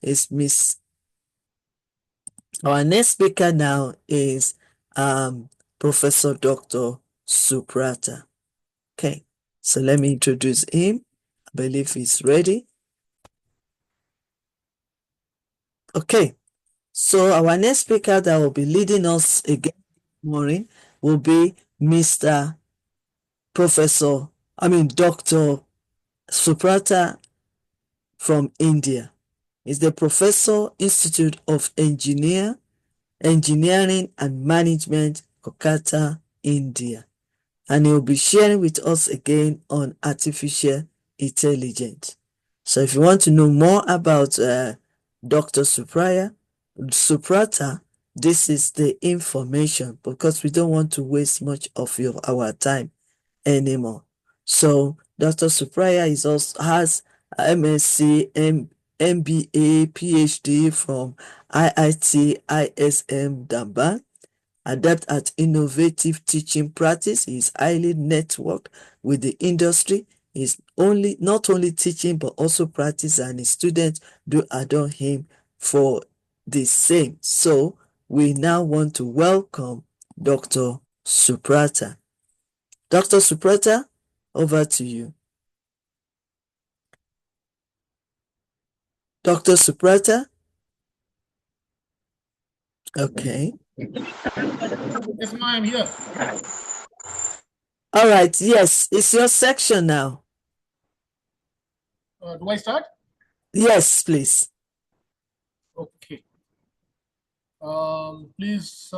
is Miss. Our next speaker now is Professor Dr. Subrata. Okay, so let me introduce him. I believe he's ready. Okay, so our next speaker that will be leading us again this morning will be Dr. Subrata from India. He's the Professor, Institute of Engineering and Management, Kolkata, India. And he'll be sharing with us again on artificial intelligence. So if you want to know more about Dr. Subrata, this is the information, because we don't want to waste much of our time anymore. So Dr. Subrata has MSc, MBA, PhD from IIT ISM Damban, adept at innovative teaching practice. He is highly networked with the industry. He's not only teaching but also practice, and his students do adore him for the same. So we now want to welcome Dr. Subrata. Dr. Subrata, over to you. Dr. Subrata? Okay. Yes, ma'am, I'm here. All right. Yes, it's your section now. Do I start? Yes, please. Okay. Please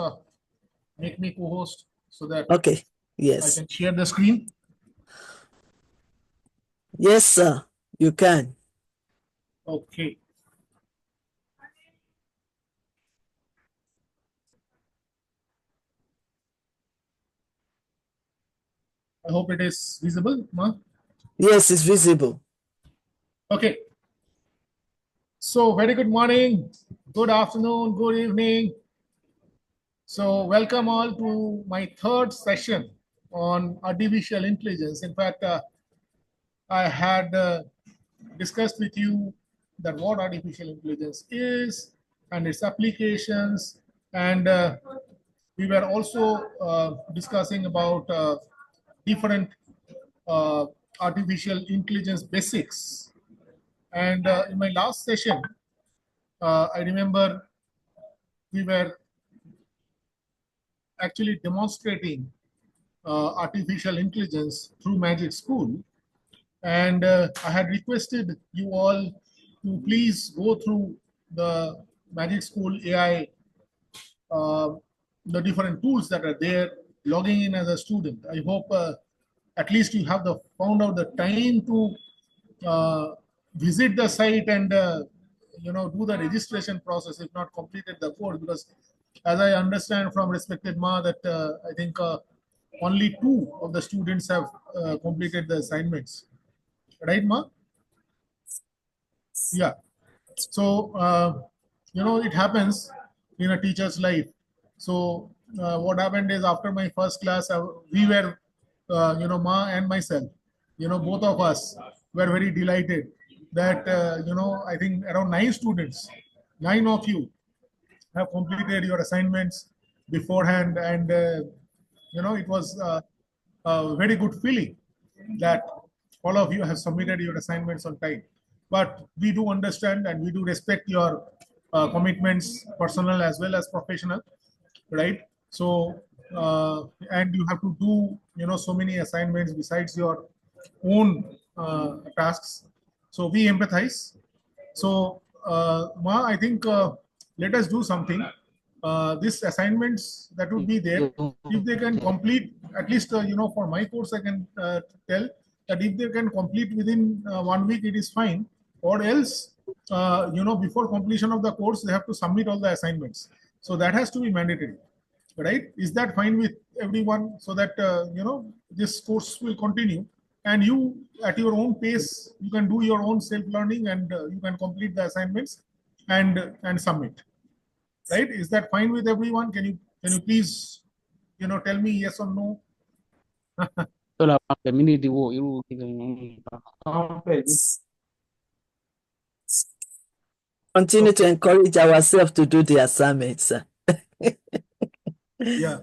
make me co-host so that Okay. I Yes. can share the screen. Yes, sir. You can. Okay. I hope it is visible, ma'am. Yes, it's visible. Okay. So very good morning, good afternoon, good evening. So welcome all to my third session on artificial intelligence. In fact, I had discussed with you that what artificial intelligence is and its applications, and we were also discussing about different uh, artificial intelligence basics. And in my last session, I remember we were actually demonstrating artificial intelligence through Magic School. And I had requested you all to please go through the Magic School AI, uh, the different tools that are there, logging in as a student. I hope at least you have found out the time to visit the site and do the registration process, if not completed the course, because as I understand from respected Ma that I think only two of the students have completed the assignments, right, Ma? Yeah. So it happens in a teacher's life. So what happened is, after my first class, we were Ma and myself, both of us were very delighted that I think around 9 students, 9 of you have completed your assignments beforehand, and it was a very good feeling that all of you have submitted your assignments on time. But we do understand and we do respect your commitments, personal as well as professional, right? So and you have to do so many assignments besides your own tasks. So we empathize. So Ma, I think let us do something. These assignments that would be there, if they can complete, at least for my course I can tell that if they can complete within 1 week, it is fine. Or else before completion of the course they have to submit all the assignments. So that has to be mandatory, right? Is that fine with everyone, so that this course will continue, and you at your own pace you can do your own self learning, and you can complete the assignments and submit, right? Is that fine with everyone? Can you please tell me yes or no? Continue to encourage ourselves to do the assignments. Yeah.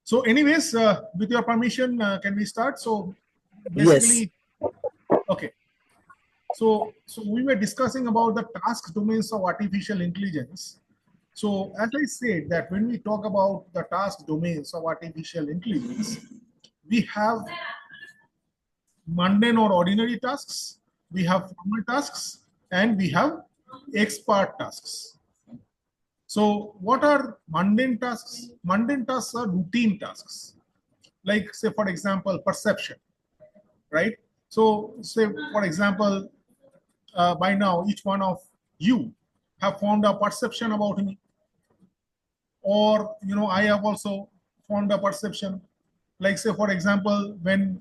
So anyways, with your permission, can we start? So Yes. basically, okay. So we were discussing about the task domains of artificial intelligence. So as I said that when we talk about the task domains of artificial intelligence, we have mundane or ordinary tasks, we have formal tasks, and we have expert tasks. So what are mundane tasks? Mundane tasks are routine tasks. Like say for example, perception, right? So say for example, by now each one of you have formed a perception about me, or I have also formed a perception. Like say for example, when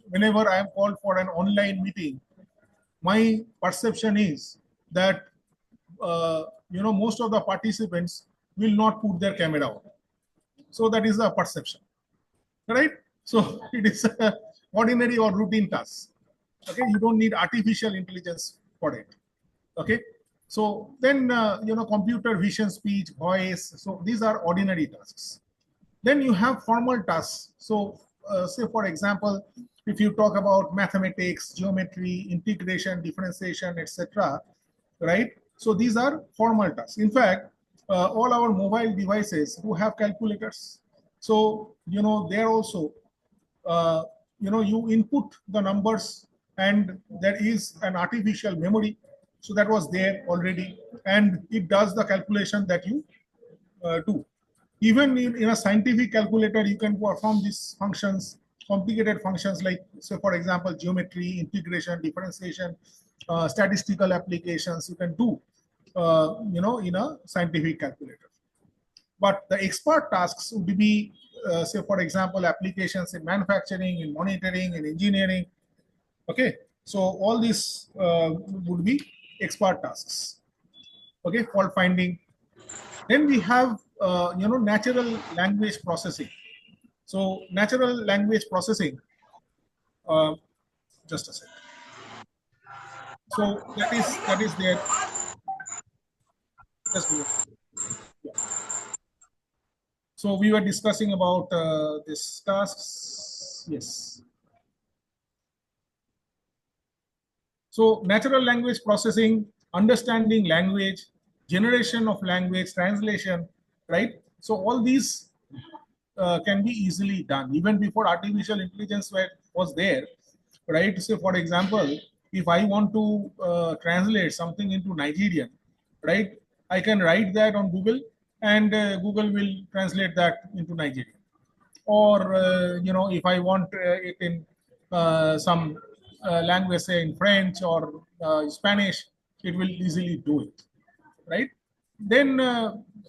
whenever I am called for an online meeting, my perception is that most of the participants will not put their camera on. So that is a perception, right? So it is a ordinary or routine task. Okay, you don't need artificial intelligence for it. Okay, so then computer vision, speech, voice. So these are ordinary tasks. Then you have formal tasks. So say for example, if you talk about mathematics, geometry, integration, differentiation, etc., right? So these are formal tasks. In fact, all our mobile devices who have calculators, so they're also uh, you input the numbers, and there is an artificial memory, so that was there already, and it does the calculation that you do. Even in a scientific calculator, you can perform these functions, complicated functions like, say, for example, geometry, integration, differentiation, statistical applications. You can do, in a scientific calculator. But the expert tasks would be, say, for example, applications in manufacturing, in monitoring, in engineering. Okay, so all these would be expert tasks. Okay, fault finding. Then we have, natural language processing. So natural language processing, uh, just a second. So that is there. Just give it. Yeah. So we were discussing about this tasks. Yes. So natural language processing, understanding language, generation of language, translation, right? So all these can be easily done even before artificial intelligence was there, right? So for example, if I want to translate something into Nigerian, right, I can write that on Google, and Google will translate that into Nigerian. Or if I want it in some language, say in French or Spanish, it will easily do it, right? Then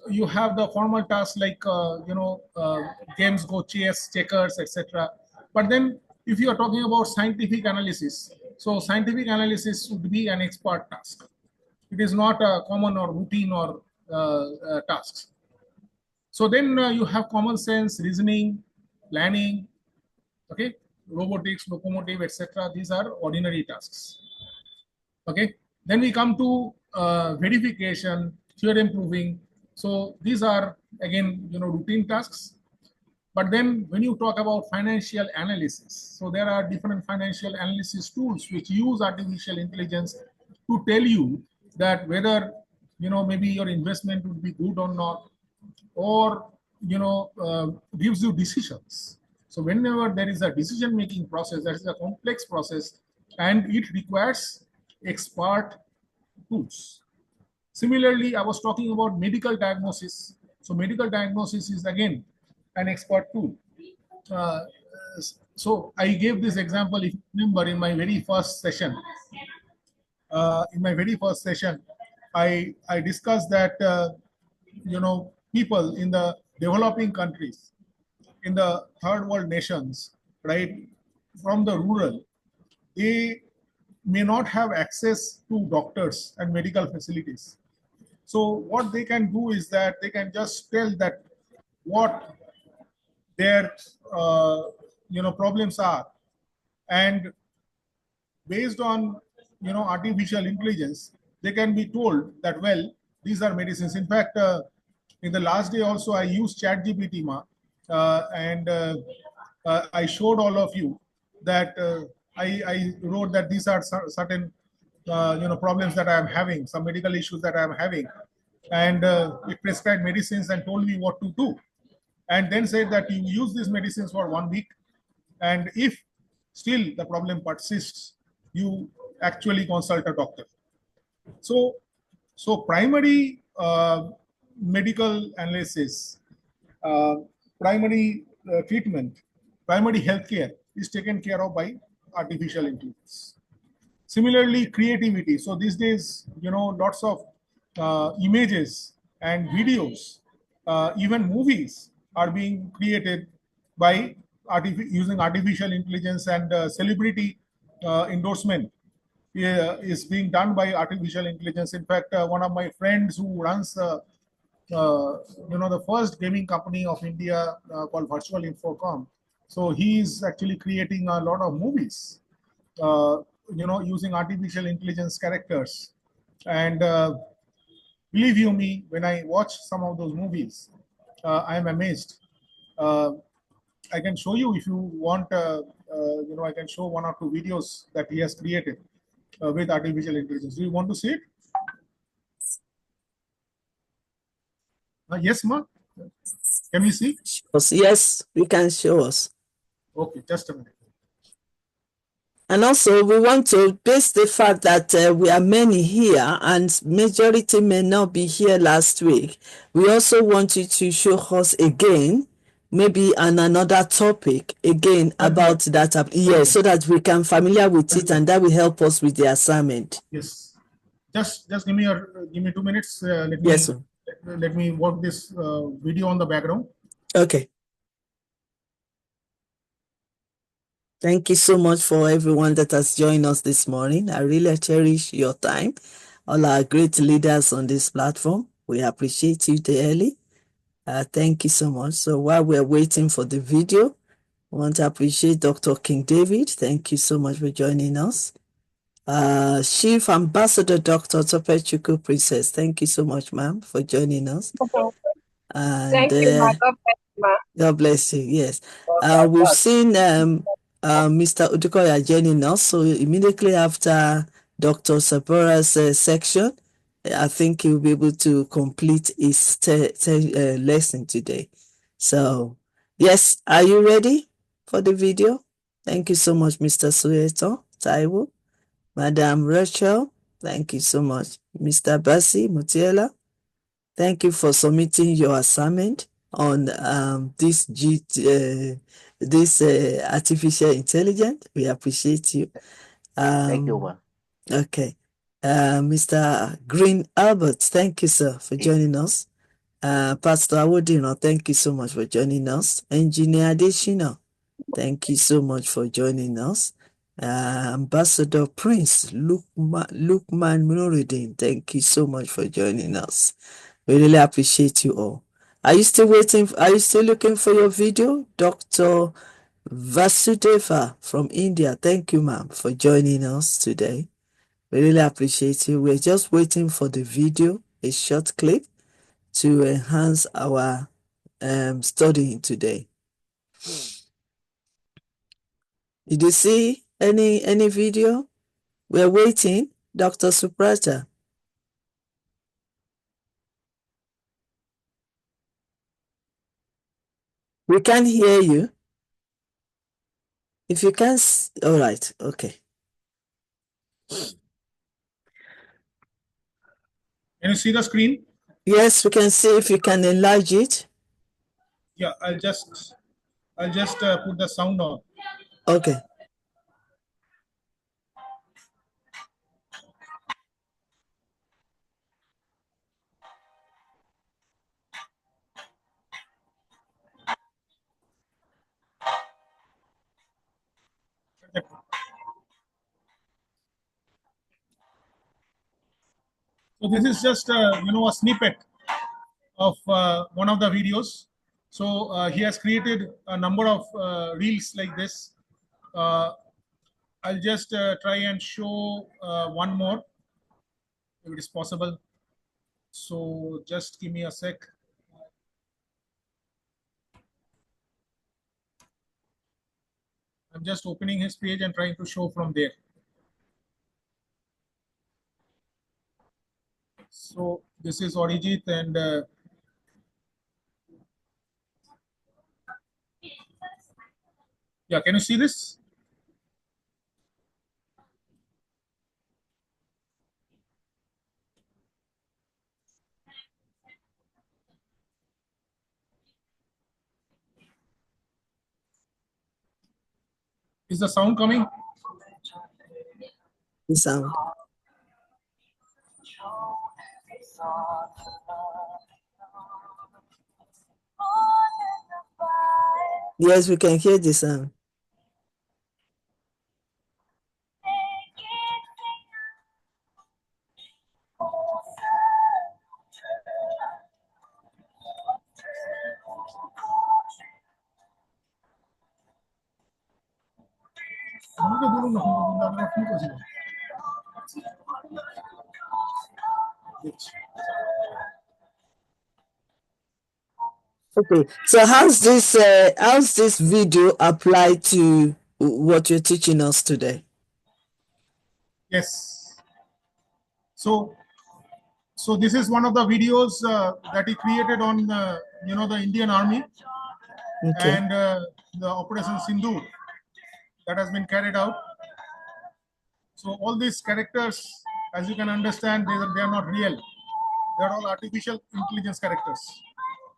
you have the formal tasks like games, go chess, checkers, etc. But then if you are talking about scientific analysis, so scientific analysis would be an expert task. It is not a common or routine or tasks. So then you have common sense, reasoning, planning, okay, robotics, locomotive, etc. These are ordinary tasks. Okay, then we come to verification, theorem proving. So these are again routine tasks. But then when you talk about financial analysis, so there are different financial analysis tools which use artificial intelligence to tell you that whether maybe your investment would be good or not, or gives you decisions. So whenever there is a decision making process, that is a complex process, and it requires expert tools. Similarly, I was talking about medical diagnosis. So medical diagnosis is again an expert tool. uh, so I gave this example, if you remember, in my very first session. I discussed that people in the developing countries, in the third world nations, right, from the rural, they may not have access to doctors and medical facilities. So what they can do is that they can just tell that what their problems are, and based on artificial intelligence, they can be told that, well, these are medicines. In fact, in the last day also, I used ChatGPT, and I showed all of you that I wrote that these are certain problems that I am having, some medical issues that I am having, and it prescribed medicines and told me what to do, and then said that you use these medicines for 1 week, and if still the problem persists, you actually consult a doctor. So, primary medical analysis, uh, primary treatment, primary healthcare is taken care of by artificial intelligence. Similarly, creativity. So these days, lots of images and videos, even movies are being created by using artificial intelligence, and celebrity endorsement is being done by artificial intelligence. In fact, one of my friends who runs the first gaming company of India, called Virtual Infocom. So he is actually creating a lot of movies, uh, using artificial intelligence characters. And believe you me, when I watch some of those movies, I am amazed. Uh, I can show you if you want. I can show one or two videos that he has created with artificial intelligence. Do you want to see it? Yes, ma. Can we see? Yes, we can show us. Okay, just a minute. And also, we want to base the fact that we are many here and majority may not be here last week. We also want you to show us again, maybe on another topic, again Very about well. that. Yes, so that we can familiar with it, and that will help us with the assignment. Yes. Just give me 2 minutes. Yes, sir. Let me work this video on the background. Okay. Thank you so much for everyone that has joined us this morning. I really cherish your time. All our great leaders on this platform, we appreciate you dearly. Thank you so much. So while we're waiting for the video, I want to appreciate Dr. King David. Thank you so much for joining us. Chief Ambassador Dr. Topechukwu Princess, thank you so much, ma'am, for joining us. And Thank you, ma. God bless you, ma. God bless you. Yes. We've seen Mr. Udukoya joining us. So immediately after Dr. Sabura's section, I think he'll be able to complete his lesson today. So, yes, are you ready for the video? Thank you so much, Mr. Sueto Taiwo. Madam Rachel, thank you so much. Mr. Basi Mutiela, thank you for submitting your assignment on this artificial intelligence. We appreciate you. Thank you, ma. Okay. Mr. Green Albert, thank you, sir, for joining us. Pastor Awodino, thank you so much for joining us. Engineer Adeshina, thank you so much for joining us. Ambassador Prince Lukman Nuruddin, thank you so much for joining us. We really appreciate you all. Are you still waiting? Are you still looking for your video? Dr. Vasudeva from India, thank you, ma'am, for joining us today. We really appreciate you. We're just waiting for the video, a short clip, to enhance our studying today. Did you see any video? We're waiting, Dr. Subrata. We can't hear you. If you can, all right, okay. Can you see the screen? Yes, we can see if you can enlarge it. Yeah, I'll just put the sound on. Okay. So this is just a snippet of one of the videos. So he has created a number of reels like this. I'll just try and show one more, if it is possible. So just give me a sec. I'm just opening his page and trying to show from there. So this is Arijit, and yeah, can you see this? Is the sound coming? The sound. Yes, we can hear the sound. Okay, so how's this video apply to what you're teaching us today? Yes. So this is one of the videos that he created on the Indian Army, Okay. and the Operation Sindhu that has been carried out. So all these characters, as you can understand, they are not real. They are all artificial intelligence characters.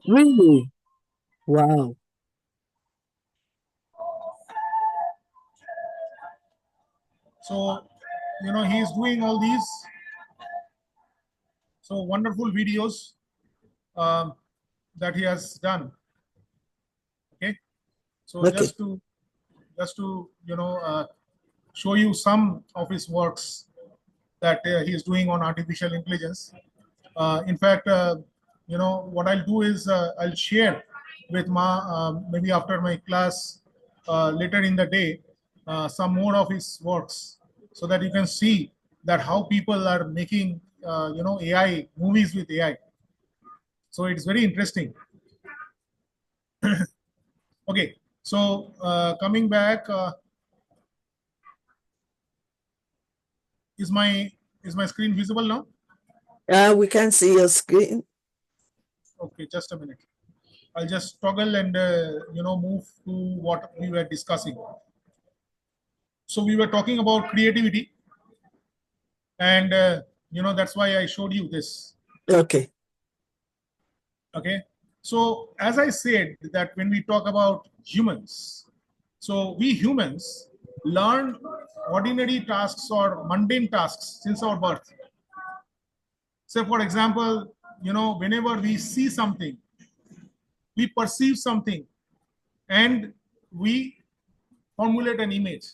Really? Wow. So he is doing all these wonderful videos that he has done. Okay, so Okay. just to show you some of his works that he is doing on artificial intelligence. In fact, what I'll do is I'll share with maybe after my class later in the day some more of his works, so that you can see that how people are making AI movies with AI. So it's very interesting. Okay, so coming back, is my screen visible now? We can see your screen. Okay, just a minute. I'll just toggle and move to what we were discussing. So we were talking about creativity, and that's why I showed you this. Okay. Okay. So as I said, that when we talk about humans, so we humans learn ordinary tasks or mundane tasks since our birth. So for example, whenever we see something, we perceive something, and we formulate an image.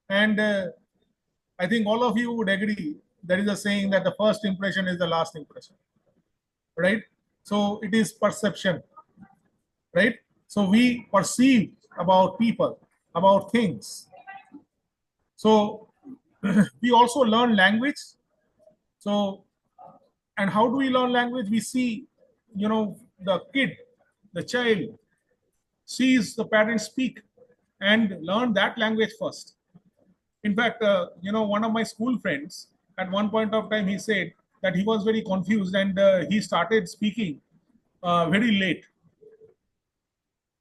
And I think all of you would agree, there is a saying that the first impression is the last impression, right? So it is perception, right? So we perceive about people, about things. So we also learn language. So, and how do we learn language? We see, the kid, the child sees the parents speak and learn that language first. In fact, one of my school friends, at one point of time, he said that he was very confused, and he started speaking very late.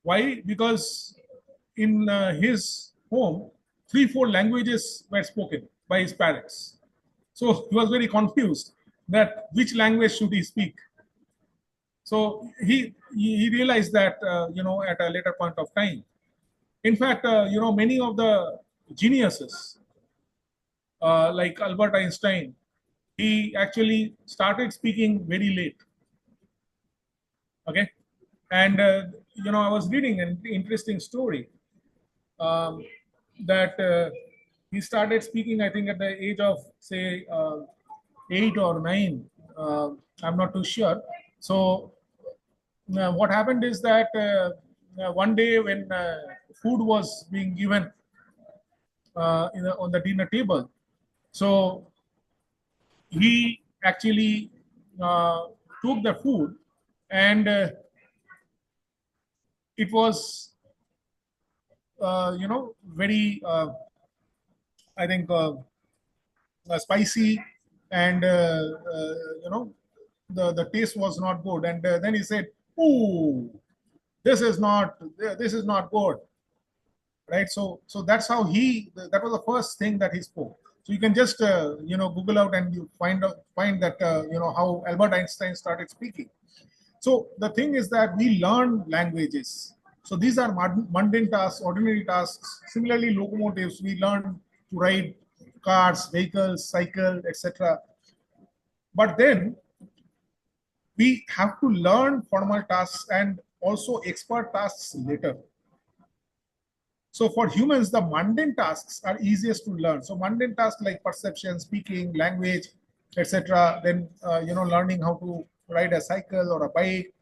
Why? Because in his home, 3, 4 languages were spoken by his parents. So he was very confused that which language should he speak. So he realized that at a later point of time. In fact, many of the geniuses like Albert Einstein, he actually started speaking very late. Okay, and I was reading an interesting story um, that he started speaking, I think, at the age of say 8 or 9. I'm not too sure. So what happened is that one day when food was being given on the dinner table. So he actually took the food, and it was very I think spicy, and the taste was not good. And then he said, "Ooh, this is not good." Right? So that's how that was the first thing that he spoke. So you can just Google out, and you find that how Albert Einstein started speaking. So the thing is that we learn languages. So these are mundane tasks, ordinary tasks. Similarly, locomotives, we learn to ride cars, vehicles, cycle, etc. But then we have to learn formal tasks and also expert tasks later. So for humans, the mundane tasks are easiest to learn. So mundane tasks like perception, speaking, language, etc. Then learning how to ride a cycle or a bike,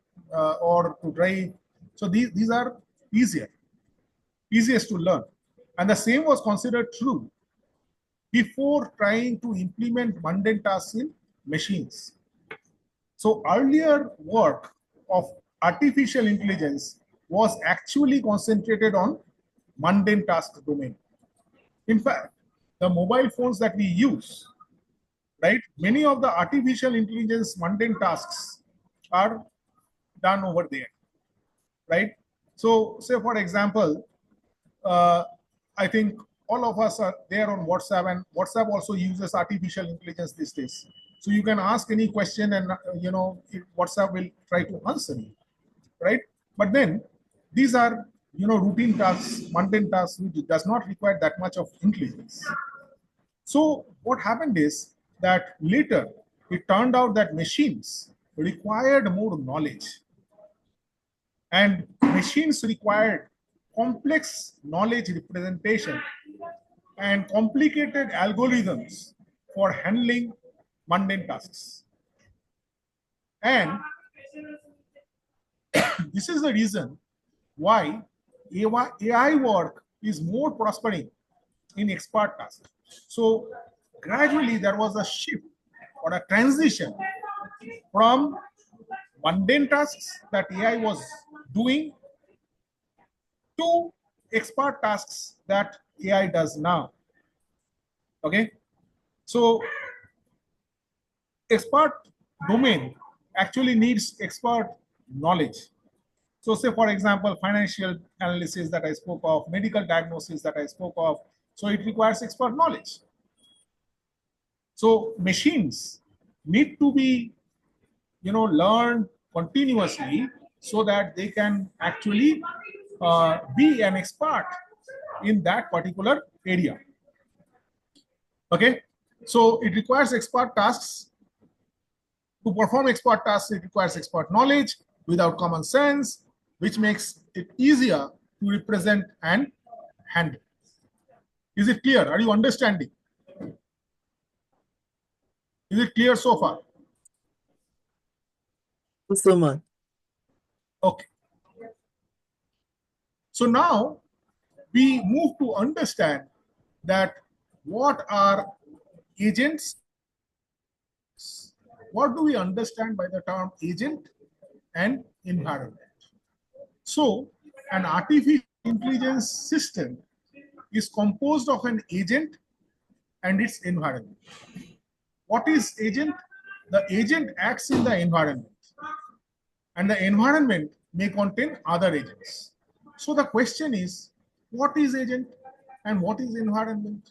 or to drive. So these are easiest to learn. And the same was considered true before trying to implement mundane tasks in machines. So earlier work of artificial intelligence was actually concentrated on mundane task domain. In fact, the mobile phones that we use, right, many of the artificial intelligence mundane tasks are done over there, right? So say for example, uh, I think all of us are there on WhatsApp, and WhatsApp also uses artificial intelligence these days. So you can ask any question, and WhatsApp will try to answer you, right? But then these are routine tasks, mundane tasks, which does not require that much of intelligence. So what happened is that later it turned out that machines required more knowledge, and machines required complex knowledge representation and complicated algorithms for handling mundane tasks. And this is the reason why AI work is more prospering in expert tasks. So gradually there was a shift or a transition from mundane tasks that AI was doing to expert tasks that AI does now. Okay, so expert domain actually needs expert knowledge. So say for example, financial analysis that I spoke of, medical diagnosis that I spoke of, so it requires expert knowledge. So machines need to be learned continuously so that they can actually be an expert in that particular area. Okay, so it requires expert tasks. To perform expert tasks, it requires expert knowledge without common sense, which makes it easier to represent and handle. Is it clear? Are you understanding? Is it clear so far? So much. Okay. So now we move to understand that what are agents. What do we understand by the term agent and environment? So an artificial intelligence system is composed of an agent and its environment. What is agent? The agent acts in the environment, and the environment may contain other agents. So the question is, what is agent and what is environment?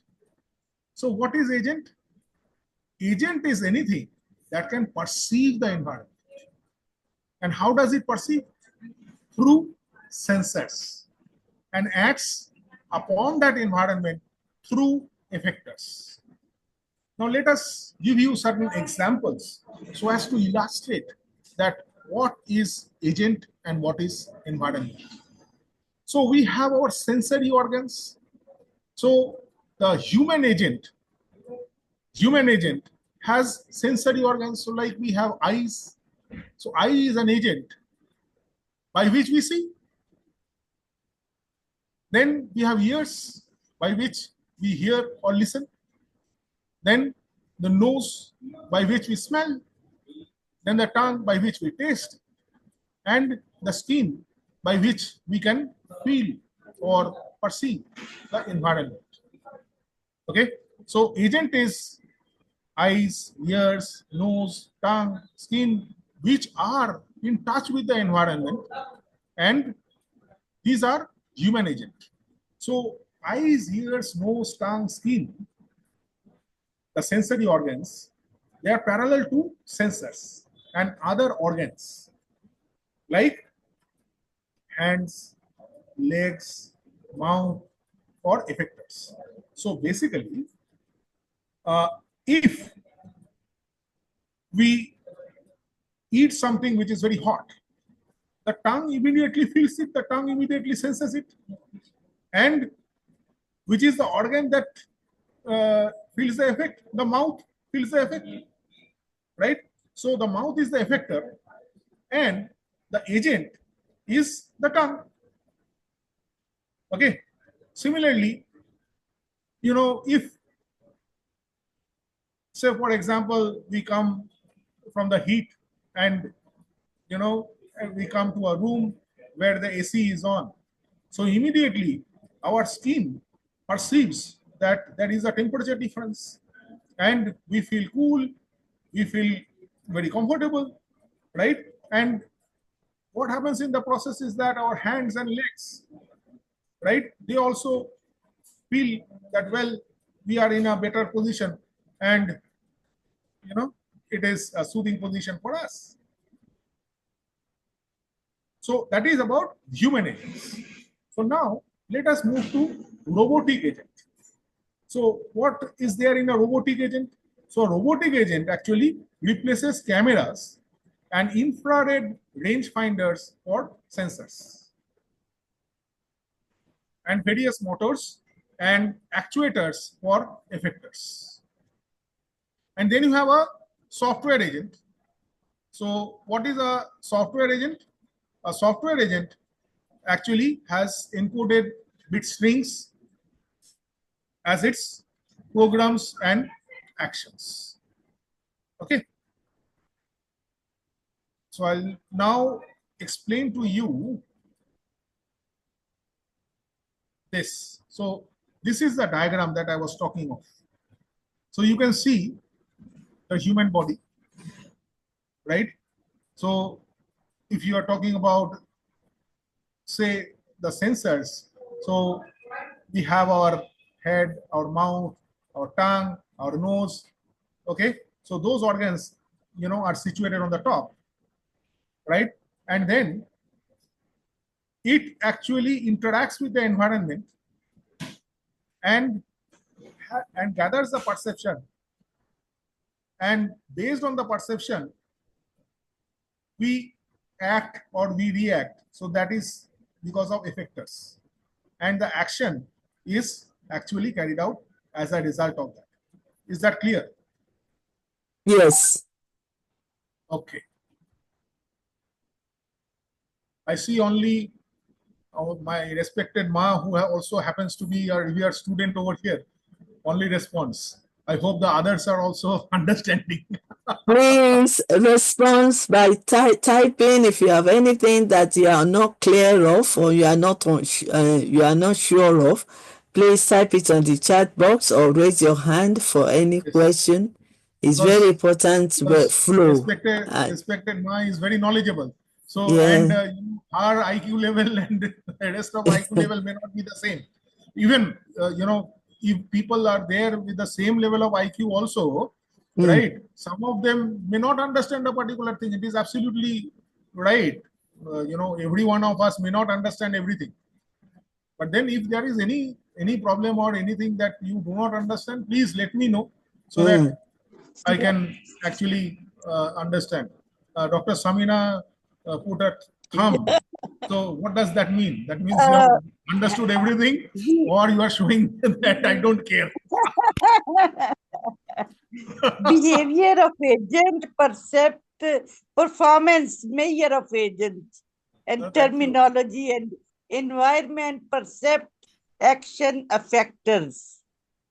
So what is agent? Agent is anything that can perceive the environment. And how does it perceive? Through sensors, and acts upon that environment through effectors. Now let us give you certain examples so as to illustrate that what is agent and what is environment. So we have our sensory organs. So the human agent has sensory organs. So like we have eyes. So eye is an agent by which we see. Then we have ears by which we hear or listen. Then the nose by which we smell. Then the tongue by which we taste. And the skin by which we can feel or perceive the environment. Okay, so agent is eyes, ears, nose, tongue, skin, which are in touch with the environment, and these are human agent. So eyes, ears, nose, tongue, skin, the sensory organs, they are parallel to sensors and other organs like hands, legs, mouth, or effectors. So basically, if we eat something which is very hot, the tongue immediately feels it, the tongue immediately senses it. And which is the organ that feels the effect? The mouth feels the effect, right? So the mouth is the effector and the agent is the tongue. Okay. Similarly, if, say, for example, we come from the heat and, we come to a room where the AC is on. So immediately our skin perceives that there is a temperature difference and we feel cool, we feel very comfortable, right? And what happens in the process is that our hands and legs, right, they also feel that, well, we are in a better position and, it is a soothing position for us. So that is about human agents. So now let us move to robotic agent. So what is there in a robotic agent? So a robotic agent actually replaces cameras and infrared rangefinders for sensors and various motors and actuators for effectors. And then you have a software agent. So what is a software agent? A software agent actually has encoded bit strings as its programs and actions. Okay. So I'll now explain to you this. So this is the diagram that I was talking of. So you can see the human body, right? So if you are talking about, say, the sensors, so we have our head, our mouth, our tongue, our nose. Okay, so those organs, are situated on the top, right? And then it actually interacts with the environment and gathers the perception, and based on the perception we act or we react. So that is because of effectors, and the action is actually carried out as a result of that. Is that clear? Yes. Okay. I see only my respected Ma, who also happens to be a revered student over here, only response. I hope the others are also understanding. Please respond by typing if you have anything that you are not clear of or you are not sure of. Please type it on the chat box or raise your hand for any Yes. question. It's very important flow. Respected Ma is very knowledgeable. So, Yeah. and our IQ level and the rest of IQ level may not be the same. Even, if people are there with the same level of IQ also, right, some of them may not understand a particular thing. It is absolutely right. Every one of us may not understand everything. But then if there is any problem or anything that you do not understand, please let me know so that I can actually understand. Dr. Samina put a thumb. So what does that mean? That means you have understood everything, or you are showing that I don't care. Behavior of agent, performance measure of agent, and terminology and environment, percept, action, effectors.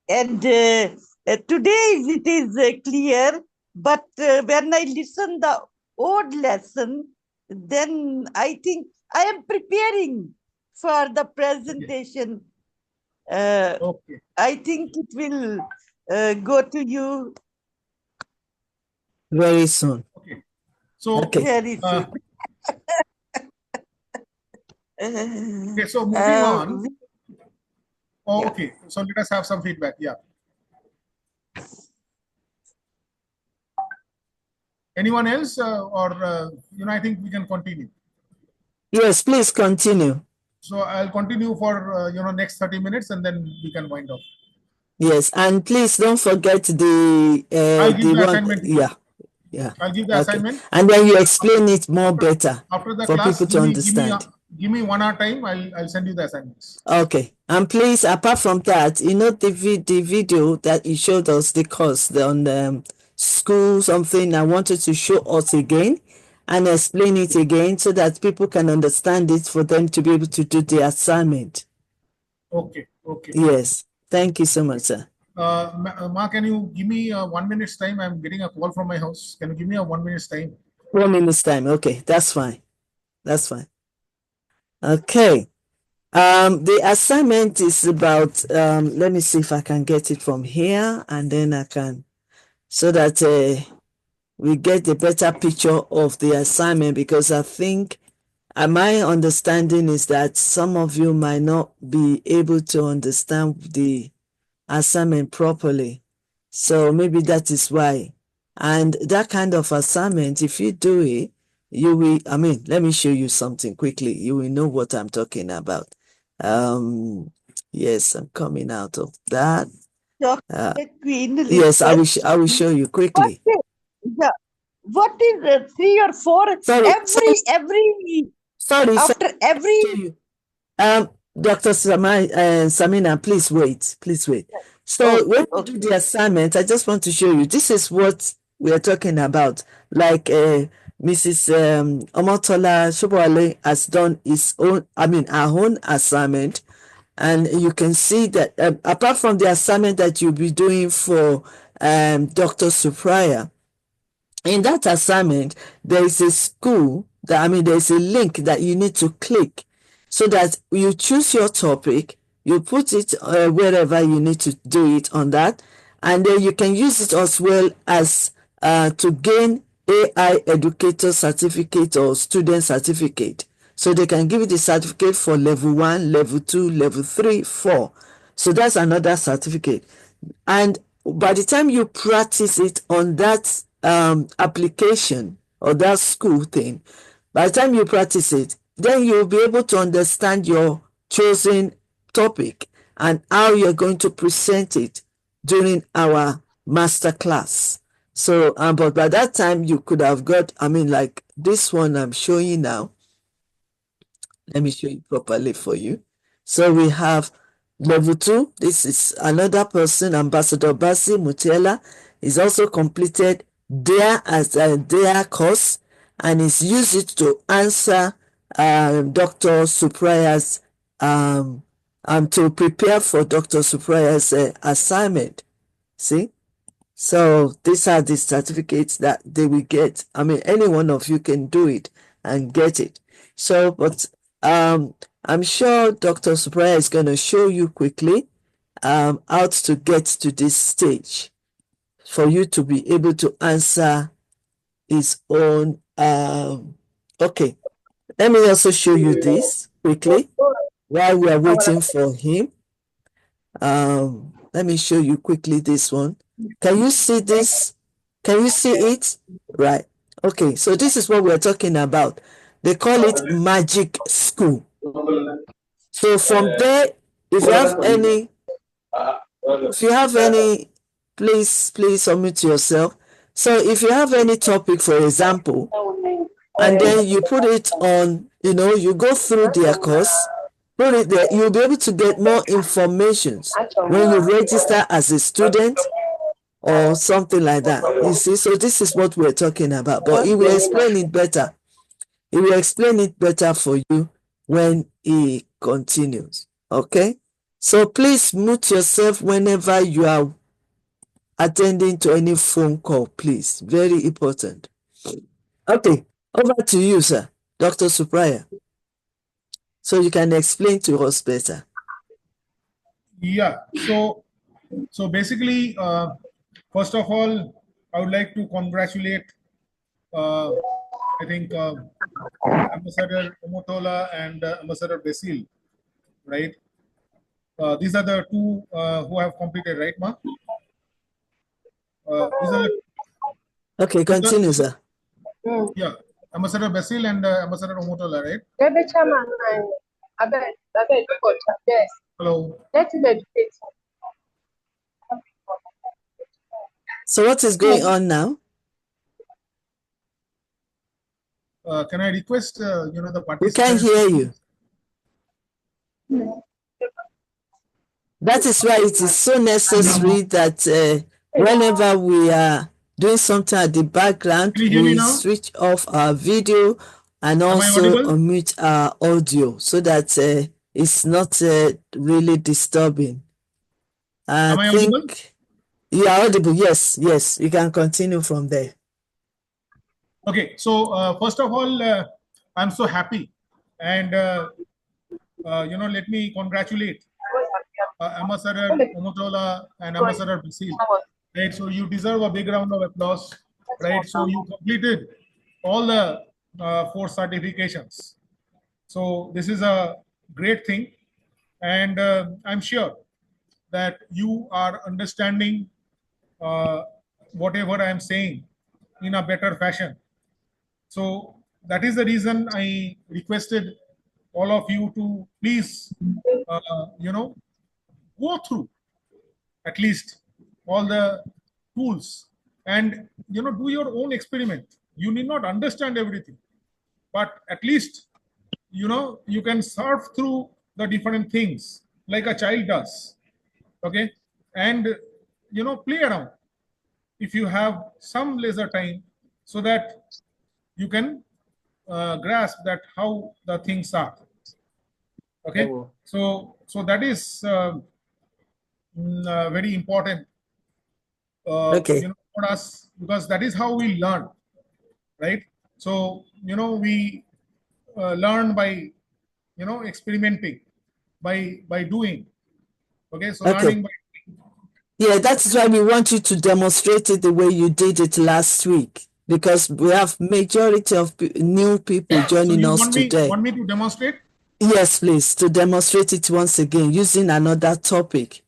And today it is clear, but when I listen the old lesson, then I think I am preparing for the presentation. Okay. I think it will go to you very soon. Okay. So, Okay. very soon. okay, so moving on. Oh, Yeah. okay. So let us have some feedback. Yeah. Anyone else, or I think we can continue. Yes, please continue. So I'll continue for next 30 minutes, and then we can wind up. Yes, and please don't forget I'll give the the one. assignment. Yeah. I'll give the Okay, assignment. and then you explain it more better After the for class, people to understand. give me 1 hour time. I'll send you the assignments. Okay, and please, apart from that, the video that you showed us, the course on school something, I wanted to show us again and explain it again so that people can understand it for them to be able to do the assignment. Okay. Okay. Yes, thank you so much, sir. Ma, can you give me 1 minute's time? I'm getting a call from my house. Can you give me a 1 minute's time? 1 minute's time. Okay, that's fine. That's fine. Okay. The assignment is about, let me see if I can get it from here and then I can, so that we get a better picture of the assignment, because I think my understanding is that some of you might not be able to understand the assignment properly. So maybe that is why. And that kind of assignment, if you do it, you will, let me show you something quickly. You will know what I'm talking about. Yes, I'm coming out of that. Queen Yes, I will request. show you quickly. What is 3 or 4? Sorry, After every. show you. Dr. Samina, please wait. So when we do the assignment, I just want to show you, this is what we are talking about. Like Mrs. Omotola Shobowale has done her own assignment. And you can see that apart from the assignment that you'll be doing for Dr. Supraya, in that assignment, there is a school there's a link that you need to click so that you choose your topic, you put it wherever you need to do it on that, and then you can use it as well as to gain AI educator certificate or student certificate. So they can give you the certificate for level 1, level 2, level 3, 4. So that's another certificate. And by the time you practice it on that application or that school thing, by the time you practice it, then you'll be able to understand your chosen topic and how you're going to present it during our master class. So, but by that time you could have got, like this one I'm showing now. Let me show you properly for you. So we have level 2. This is another person, Ambassador Basi Mutiela. Is also completed their course and is used it to answer Dr. Supraya's to prepare for Dr. Supraya's assignment. See? So these are the certificates that they will get. Any one of you can do it and get it. So, but I'm sure Dr. Supraya is going to show you quickly how to get to this stage for you to be able to answer his own. Okay, let me also show you this quickly while we are waiting for him. Let me show you quickly this one. Can you see this? Can you see it? Right. Okay, so this is what we're talking about. They call it Magic School. So from there, if you have any, please unmute yourself. So if you have any topic, for example, and then you put it on, you go through their course, put it there, you'll be able to get more information when you register as a student or something like that. You see, so this is what we're talking about, but he will explain it better. He will explain it better for you when he continues. Okay? So please mute yourself whenever you are attending to any phone call, please. Very important. Okay, over to you, sir, Dr. Subrata, so you can explain to us better. Yeah. So basically, first of all, I would like to congratulate, I think, Ambassador Omotola and Ambassador Basil, right? These are the two who have completed, right, Ma? These are the, Okay, continue, sir. yeah, Ambassador Basil and Ambassador Omotola, right? Maybe chairman and abeg, yes. Hello. Let him educate. So what is going on now? Can I request, the We participants? can't hear you. That is why it is so necessary that whenever we are doing something at the background, Can you hear me we now? switch off our video and Am I also audible? unmute our audio so that it's not really disturbing. I Am I audible? think you are audible. Yes, yes. You can continue from there. Okay, so first of all, I'm so happy, and let me congratulate Ambassador Omotola and Ambassador Basil. Right, so you deserve a big round of applause. Right, so you completed all the 4 certifications. So this is a great thing, and I'm sure that you are understanding whatever I'm saying in a better fashion. So that is the reason I requested all of you to please, go through at least all the tools and, do your own experiment. You need not understand everything, but at least, you can surf through the different things like a child does. Okay. And, play around if you have some leisure time so that you can grasp that how the things are. Okay, so that is very important, Okay. for us, because that is how we learn, right? So we learn by experimenting, by doing. Okay, so Okay. learning by. Yeah, that's why we want you to demonstrate it the way you did it last week, because we have majority of new people So joining you us today. want me to demonstrate? Yes, please, to demonstrate it once again using another topic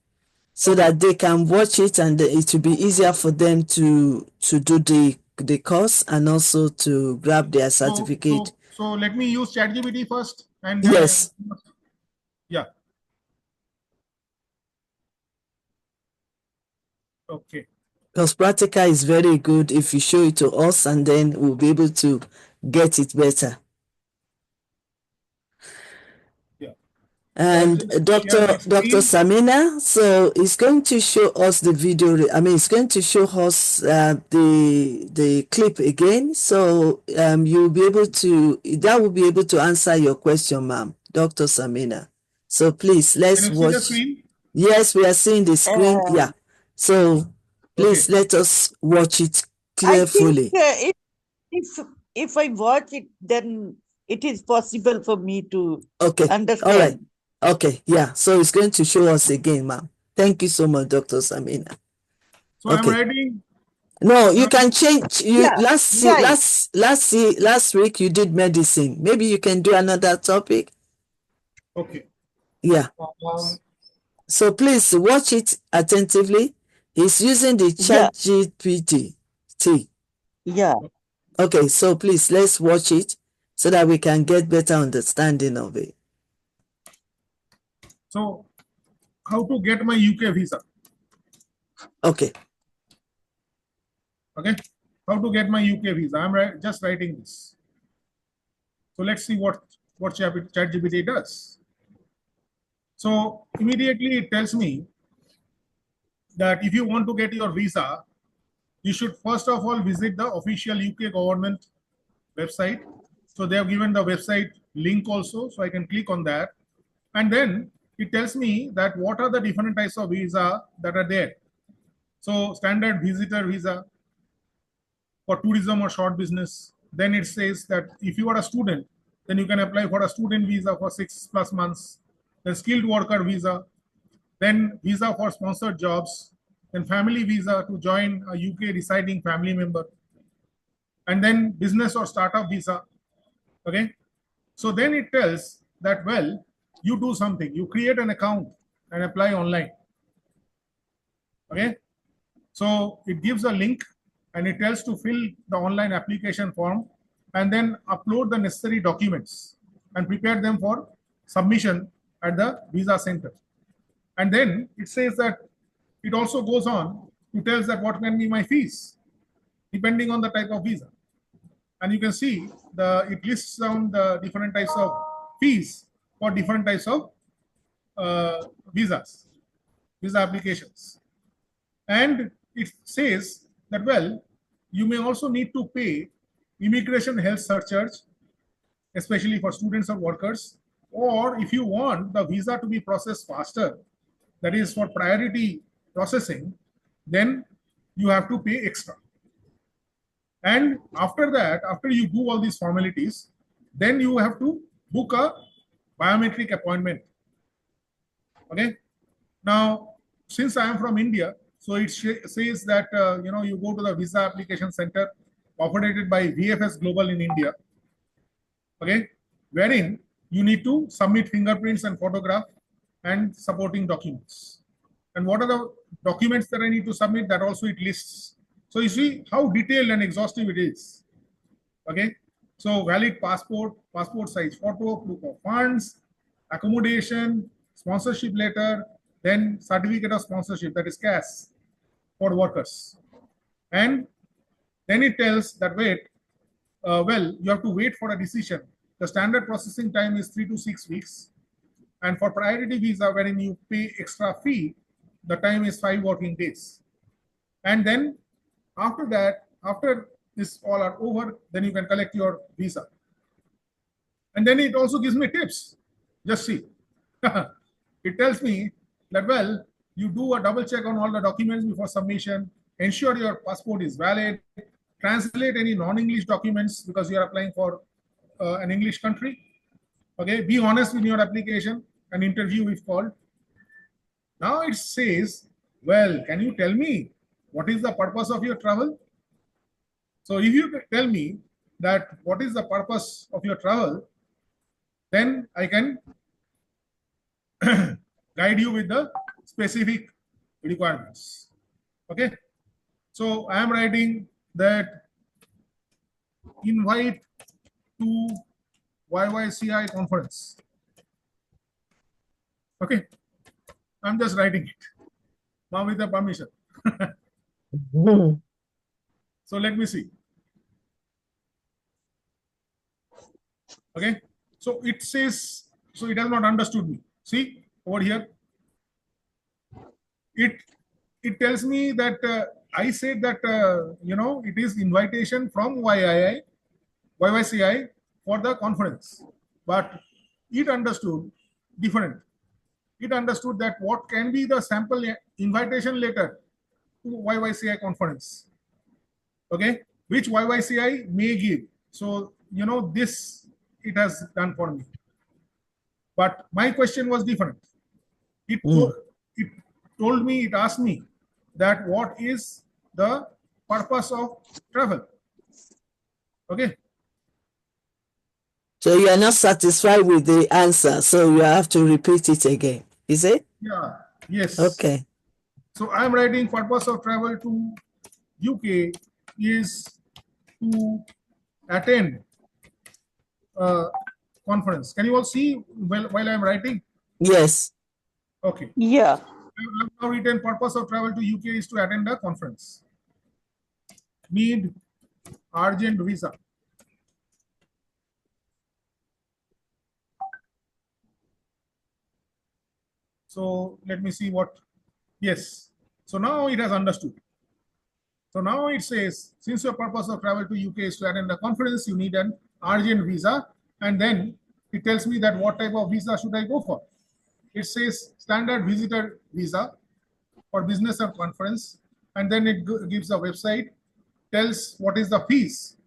so Okay. that they can watch it and it will be easier for them to do the course and also to grab their certificate. So let me use ChatGPT first and Yes. yeah. Okay. Because practical is very good if you show it to us and then we'll be able to get it better. Yeah. And So Dr. Samina, so it's going to show us the video. It's going to show us the clip again. So you'll be able to, that will be able to answer your question, ma'am, Dr. Samina. So please, let's Can you see the watch. screen? Yes, we are seeing the screen. Yeah. So please let us watch it carefully. I think if I watch it, then it is possible for me to understand. All right. Okay, yeah. So it's going to show us again, ma'am. Thank you so much, Dr. Samina. So I'm writing. No, you can change. Last week you did medicine. Maybe you can do another topic. Okay. Yeah. So please watch it attentively. It's using the ChatGPT. Yeah. Okay, so please let's watch it so that we can get better understanding of it. So, how to get my UK visa? Okay. Okay. How to get my UK visa? I'm just writing this. So let's see what ChatGPT does. So immediately it tells me that if you want to get your visa, you should first of all visit the official UK government website. So they have given the website link also, so I can click on that. And then it tells me that what are the different types of visa that are there. So standard visitor visa for tourism or short business. Then it says that if you are a student, then you can apply for a student visa for 6+ months. Then skilled worker visa, then visa for sponsored jobs, then family visa to join a UK residing family member, and then business or startup visa. Okay, so then it tells that, well, you do something, you create an account and apply online. Okay, so it gives a link and it tells to fill the online application form and then upload the necessary documents and prepare them for submission at the visa center. And then it says that it also goes on to tell us that what can be my fees depending on the type of visa. And you can see it lists down the different types of fees for different types of visa applications. And it says that, well, you may also need to pay immigration health surcharge, especially for students or workers, or if you want the visa to be processed faster, that is for priority processing, then you have to pay extra. And after that, after you do all these formalities, then you have to book a biometric appointment. Okay. Now, since I am from India, so it says that you go to the visa application center operated by VFS Global in India. Okay, wherein you need to submit fingerprints and photograph and supporting documents. And what are the documents that I need to submit? That also it lists. So you see how detailed and exhaustive it is. Okay, so valid passport, passport size photo, proof of funds, accommodation, sponsorship letter, then certificate of sponsorship, that is CAS for workers. And then it tells that, wait, well, you have to wait for a decision. The standard processing time is 3 to 6 weeks. And for priority visa, wherein you pay extra fee, the time is 5 working days. And then after that, after this all are over, then you can collect your visa. And then it also gives me tips. Just see. It tells me that, well, you do a double check on all the documents before submission, ensure your passport is valid, translate any non-English documents because you are applying for an English country. Okay, be honest in your application, an interview if called. Now it says, well, can you tell me what is the purpose of your travel? So if you tell me that what is the purpose of your travel, then I can guide you with the specific requirements. Okay, so I am writing that invite to YYCI conference. Okay, I'm just writing it now with the permission. So let me see. Okay, so it says, so it has not understood me. See over here, it tells me that I said that it is invitation from YYCI for the conference, but it understood different. It understood that what can be the sample invitation letter to YYCI conference. Okay, which YYCI may give. So this it has done for me. But my question was different. It told me, it asked me that what is the purpose of travel. Okay. So you are not satisfied with the answer, so you have to repeat it again. Is it? Yeah. Yes. Okay. So I am writing purpose of travel to UK is to attend a conference. Can you all see while I am writing? Yes. Okay. Yeah. I have now written purpose of travel to UK is to attend a conference. Need urgent visa. So let me see what, yes. So now it has understood. So now it says, since your purpose of travel to UK is to attend a conference, you need an urgent visa. And then it tells me that what type of visa should I go for. it says standard visitor visa for business or conference, and then it gives a website, tells what is the fees.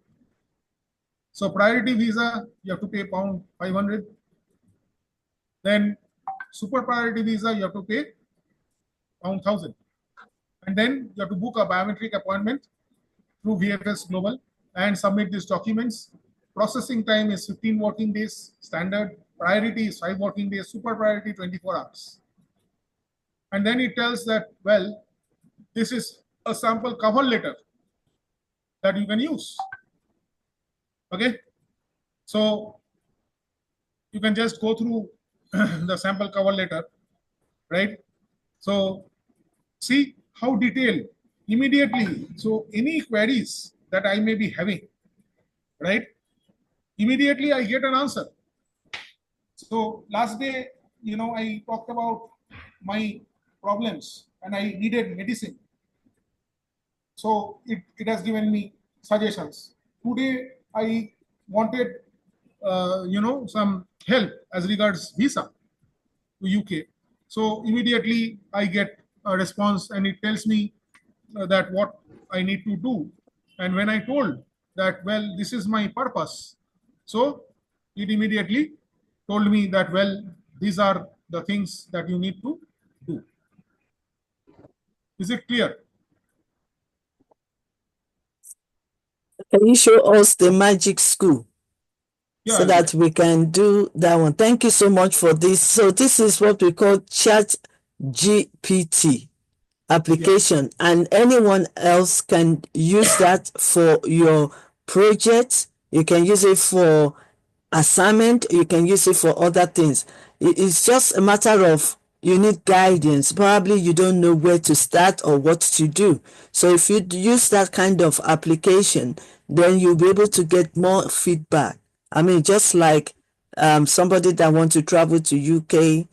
So priority visa, you have to pay pound 500. Then super priority visa, you have to pay pound 1,000. And then you have to book a biometric appointment through VFS Global and submit these documents. Processing time is 15 working days, standard. Priority is 5 working days, super priority 24 hours. And then it tells that, well, this is a sample cover letter that you can use. Okay, so you can just go through the sample cover letter, right? So see how detailed immediately. So any queries that I may be having, right? Immediately I get an answer. So last day, I talked about my problems and I needed medicine. So it has given me suggestions. Today I wanted, some help as regards visa to UK. So immediately I get a response and it tells me that what I need to do. And when I told that, well, this is my purpose, so it immediately told me that, well, these are the things that you need to do. Is it clear? Can you show us the magic school Yeah, so I'll do that that. we can do that one? Thank you so much for this. So this is what we call Chat GPT application, and anyone else can use that for your project. You can use it for assignment, you can use it for other things. It's just a matter of you need guidance. Probably you don't know where to start or what to do. So if you use that kind of application, then you'll be able to get more feedback. I mean, just like somebody that wants to travel to UK,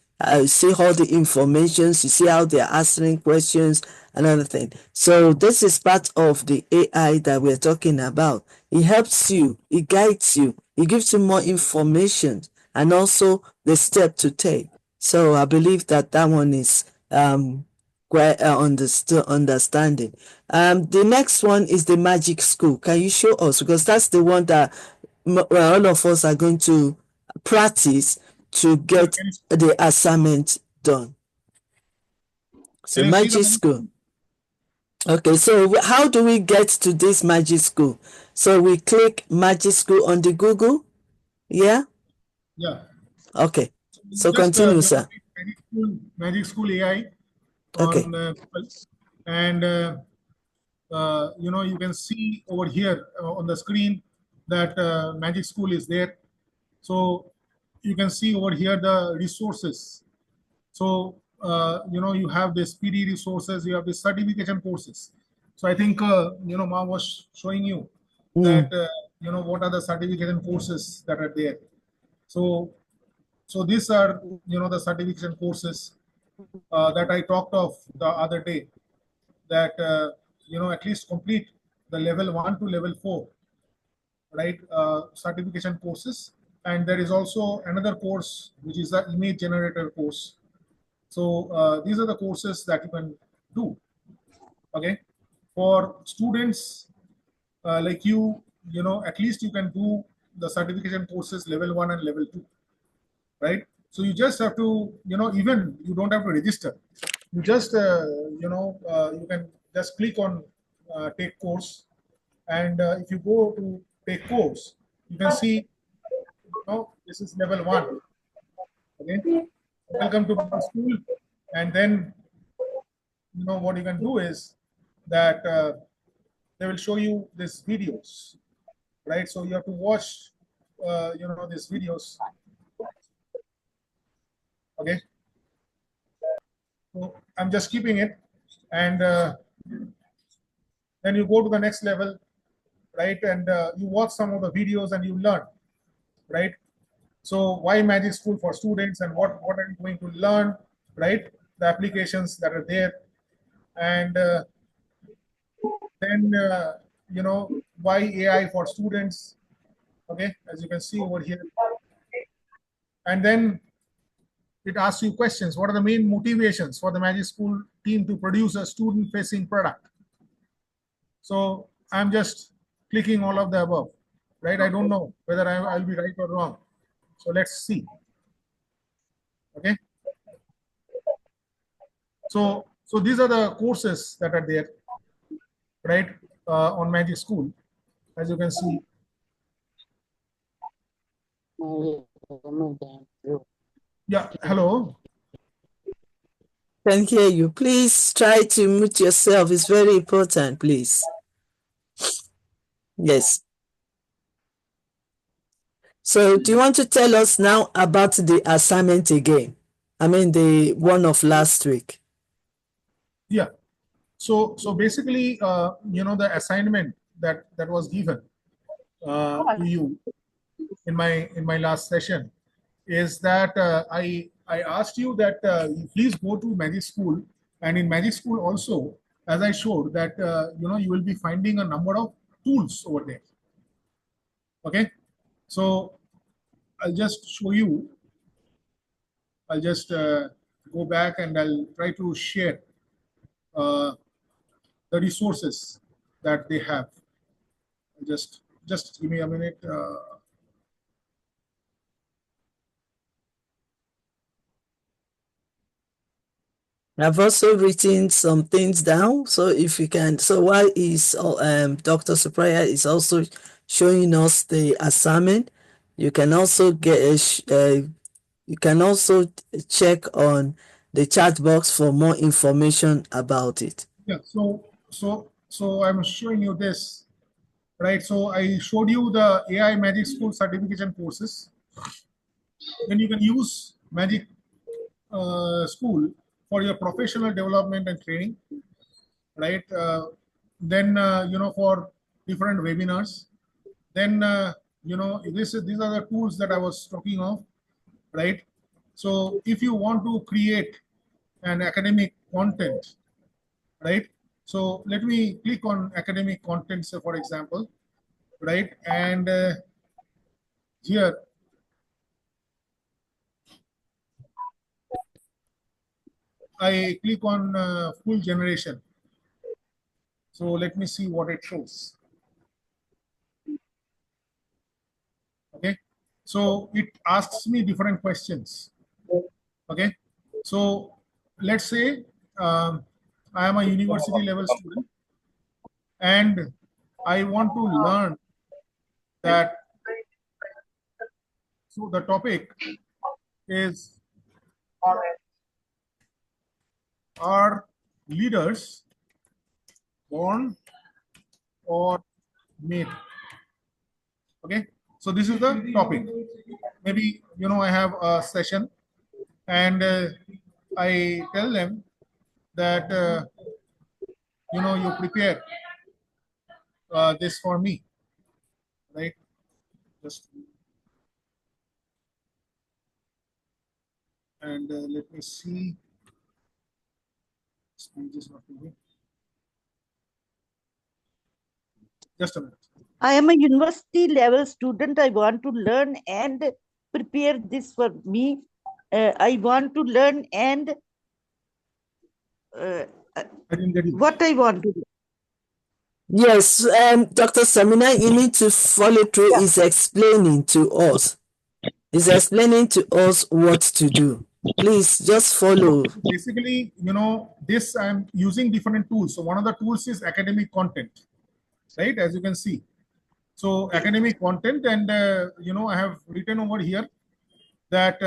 see all the informations, you see how they're answering questions, another thing. So this is part of the AI that we're talking about. It helps you, it guides you, it gives you more information and also the step to take. So I believe that that one is quite understanding. The next one is the magic school. Can you show us? Because that's the one that all of us are going to practice to Yeah, get the assignment done. So can you see the magic school. Okay, so how do we get to this magic school? So we click magic school on the Google. Yeah. Yeah. Okay. So So just continue, sir. Magic School AI Okay. on Google, and you can see over here on the screen that Magic School is there. So you can see over here the resources. So you have this PD resources, you have the certification courses. So I think Ma was showing you Mm. that what are the certification courses that are there. So these are the certification courses that I talked of the other day, that at least complete the level 1 to level 4, right, certification courses. And there is also another course which is the image generator course. So these are the courses that you can do. Okay, for students like at least you can do the certification courses level 1 and level 2, right? So you just have to, even you don't have to register. You just, you can just click on take course. And if you go to take course, you can see, this is level 1. Okay. Welcome to my school. And then, what you can do is that they will show you these videos, right? So you have to watch, these videos. Okay. So I'm just keeping it, and then you go to the next level, right? And you watch some of the videos and you learn, right? So why Magic School for students, and what are you going to learn, right? The applications that are there, and then why AI for students. Okay, as you can see over here, and then it asks you questions. What are the main motivations for the Magic School team to produce a student-facing product? So I'm just clicking all of the above, right? I don't know whether I'll be right or wrong. So let's see. Okay. So these are the courses that are there, right, on Magic School, as you can see. Yeah. Hello. Can hear you. Please try to mute yourself. It's very important, please. Yes. So do you want to tell us now about the assignment again? I mean, the one of last week. Yeah. So basically, the assignment that was given to you in my last session is that I asked you that you please go to Magic School, and in Magic School also, as I showed that you will be finding a number of tools over there. Okay, so I'll just show you. I'll just go back and I'll try to share uh, the resources that they have. Just give me a minute. I've also written some things down. So if you can, so while Dr. Subrata is also showing us the assignment, you can also you can also check on the chat box for more information about it. Yeah. So I'm showing you this, right? So I showed you the AI Magic School certification courses. Then you can use Magic School for your professional development and training, right? Then for different webinars. Then these are the tools that I was talking of, right? So if you want to create an academic content, right? So let me click on academic content, so for example, right? And here I click on full generation. So let me see what it shows. Okay, so it asks me different questions. Okay, so let's say I am a university level student and I want to learn that. So the topic is, are leaders born or made? Okay, so this is the topic. Maybe I have a session and I tell them that you prepare this for me, right? Just and let me see. Speech is not moving. Just a minute. I am a university level student. I want to learn and prepare this for me. I want to learn and I didn't get you. what I want to do. Yes, Dr. Samina, you need to follow through. Is explaining to us. Is explaining to us what to do. Please just follow. Basically, this I'm using different tools. So one of the tools is academic content, right? As you can see. So academic content, and I have written over here that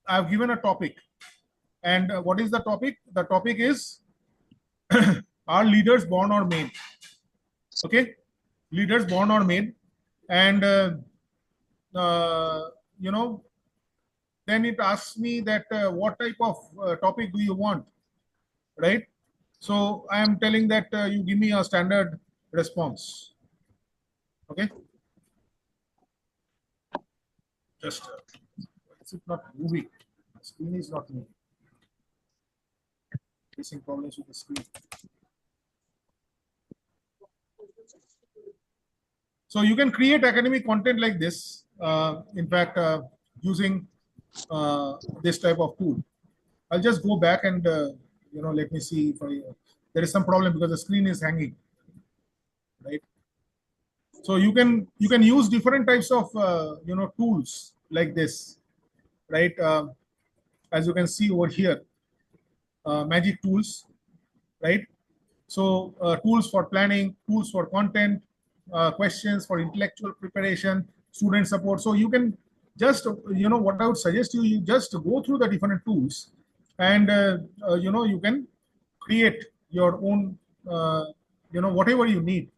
I've given a topic. And what is the topic? The topic is are leaders born or made? Okay, leaders born or made, and then it asks me that what type of topic do you want, right? So I am telling that you give me a standard response. Okay, just is it not moving? The screen is not moving. Facing problems with the screen. So you can create academic content like this. In fact, using this type of tool. I'll just go back and let me see if there is some problem because the screen is hanging, right? So you can use different types of tools like this, right? As you can see over here, magic tools, right? So tools for planning, tools for content, questions for intellectual preparation, student support. So you can just, what I would suggest you just go through the different tools and, you can create your own, whatever you need,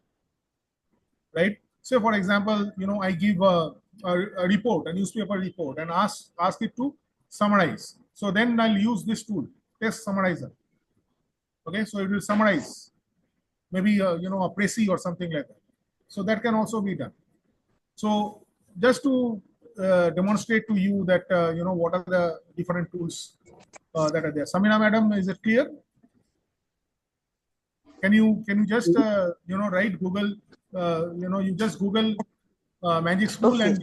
right? Say, for example, I give a report, a newspaper report, and ask it to summarize. So then I'll use this tool, test summarizer. Okay, so it will summarize maybe a précis or something like that. So that can also be done. So just to demonstrate to you that what are the different tools that are there. Samina madam, is it clear? Can you just write Google? You just Google Magic School, Okay.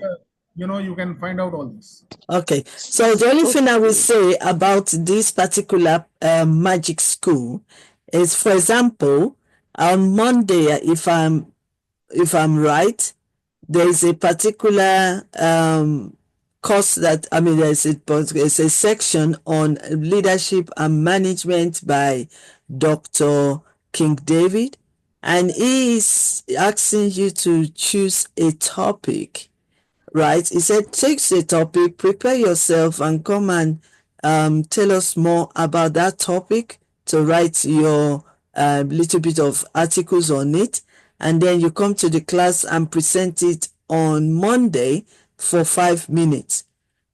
and you can find out all this. Okay, so the only thing I will say about this particular magic school is, for example, on Monday, if I'm right, there is a particular course that, there's a section on leadership and management by Dr. King David, and he is asking you to choose a topic. Right, he said, take the topic, prepare yourself, and come and tell us more about that topic, to write your little bit of articles on it, and then you come to the class and present it on Monday for 5 minutes.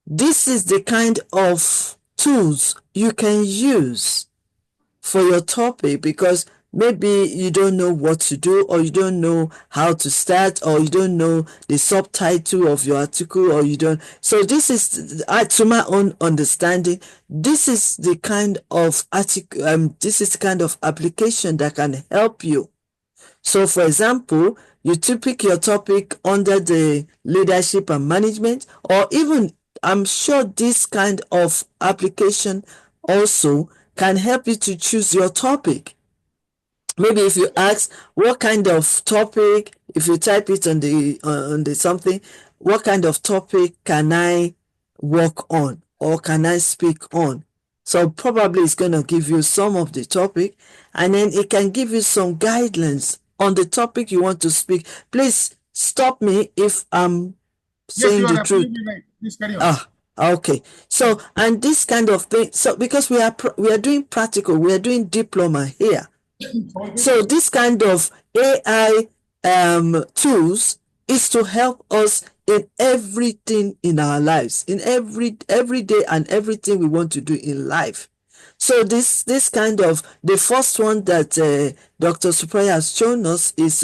This is the kind of tools you can use for your topic, because maybe you don't know what to do, or you don't know how to start, or you don't know the subtitle of your article, or you don't. So this is, to my own understanding, this is the kind of article, this is the kind of application that can help you. So, for example, you to pick your topic under the leadership and management, or even, I'm sure this kind of application also can help you to choose your topic. Maybe if you ask what kind of topic, if you type it on the something, what kind of topic can I work on or can I speak on? So probably it's going to give you some of the topic, and then it can give you some guidelines on the topic you want to speak. Please stop me if I'm saying you are the truth. absolutely right. Please carry on. Okay. So, and this kind of thing, so because we are doing practical, we are doing diploma here. So this kind of AI tools is to help us in everything in our lives, in every day and everything we want to do in life. So this kind of, the first one that Dr. Subrata has shown us is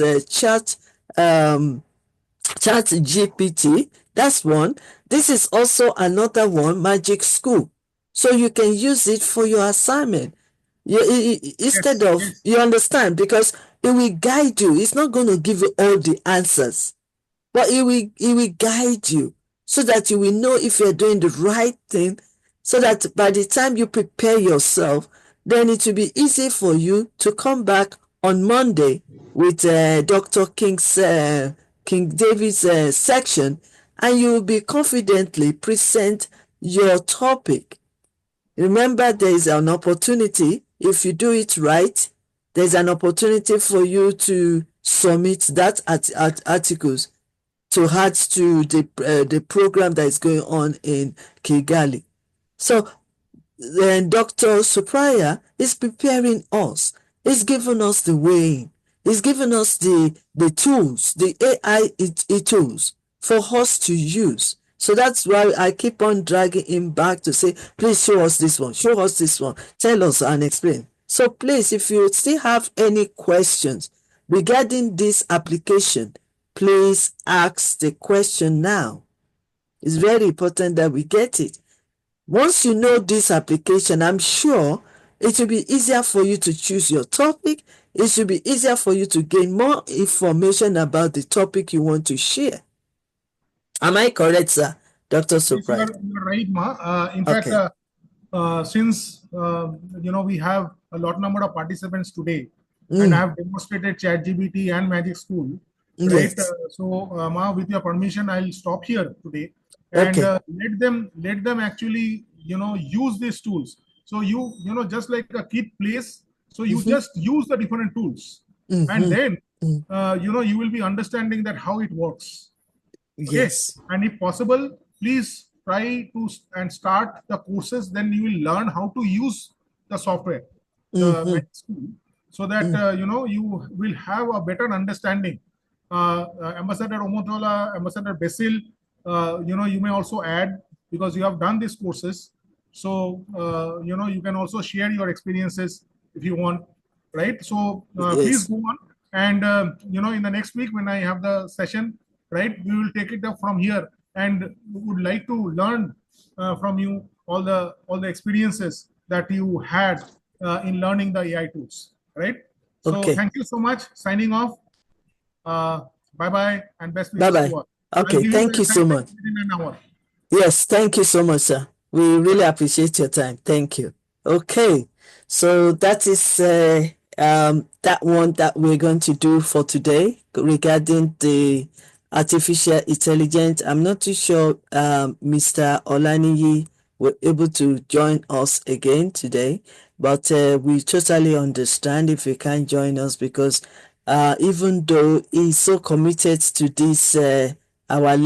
ChatGPT. That's one. This is also another one, Magic School. So you can use it for your assignment. Instead of, you understand, because it will guide you. It's not going to give you all the answers, but it will guide you so that you will know if you're doing the right thing, so that by the time you prepare yourself, then it will be easy for you to come back on Monday with Dr. King David's section, and you will be confidently present your topic. Remember, there is an opportunity. If you do it right, there's an opportunity for you to submit that articles to add to the program that is going on in Kigali. So then Dr. Subrata is preparing us. He's giving us the way. He's giving us the tools, the AI tools for us to use. So that's why I keep on dragging him back to say, please show us this one, show us this one, tell us and explain. So please, if you still have any questions regarding this application, please ask the question now. It's very important that we get it. Once you know this application, I'm sure it will be easier for you to choose your topic. It should be easier for you to gain more information about the topic you want to share. Am I correct, sir? Dr. Yes, Subrata. you're right, Ma. In fact, Okay. since we have a lot number of participants today, and I Mm. have demonstrated ChatGPT and Magic School, right? Yes. Ma, with your permission, I'll stop here today, and Okay. let them actually use these tools. So just like a kid plays, so you Mm-hmm. just use the different tools, and Mm-hmm. then Mm. you will be understanding that how it works. Okay, Yes. and if possible, please try to and start the courses. Then you will learn how to use the software, the Mm-hmm. Magic School, so that Mm. you will have a better understanding. Ambassador Omotola, Ambassador Basil, you may also add, because you have done these courses. So you can also share your experiences if you want, right? So please Yes. go on, and in the next week when I have the session, right, we will take it up from here, and we would like to learn from you all the experiences that you had in learning the AI tools, right? So Okay. thank you so much. Signing off. uh, Bye bye, and best wishes to Bye-bye. all. I'll Okay. give you Thank the you so assignment much. within an hour. Yes, thank you so much, sir. We really appreciate your time. Thank you. Okay, so that is that one that we're going to do for today regarding the artificial intelligence. I'm not too sure Mr. Olaniyi were able to join us again today, but we totally understand if he can't join us, because even though he's so committed to this our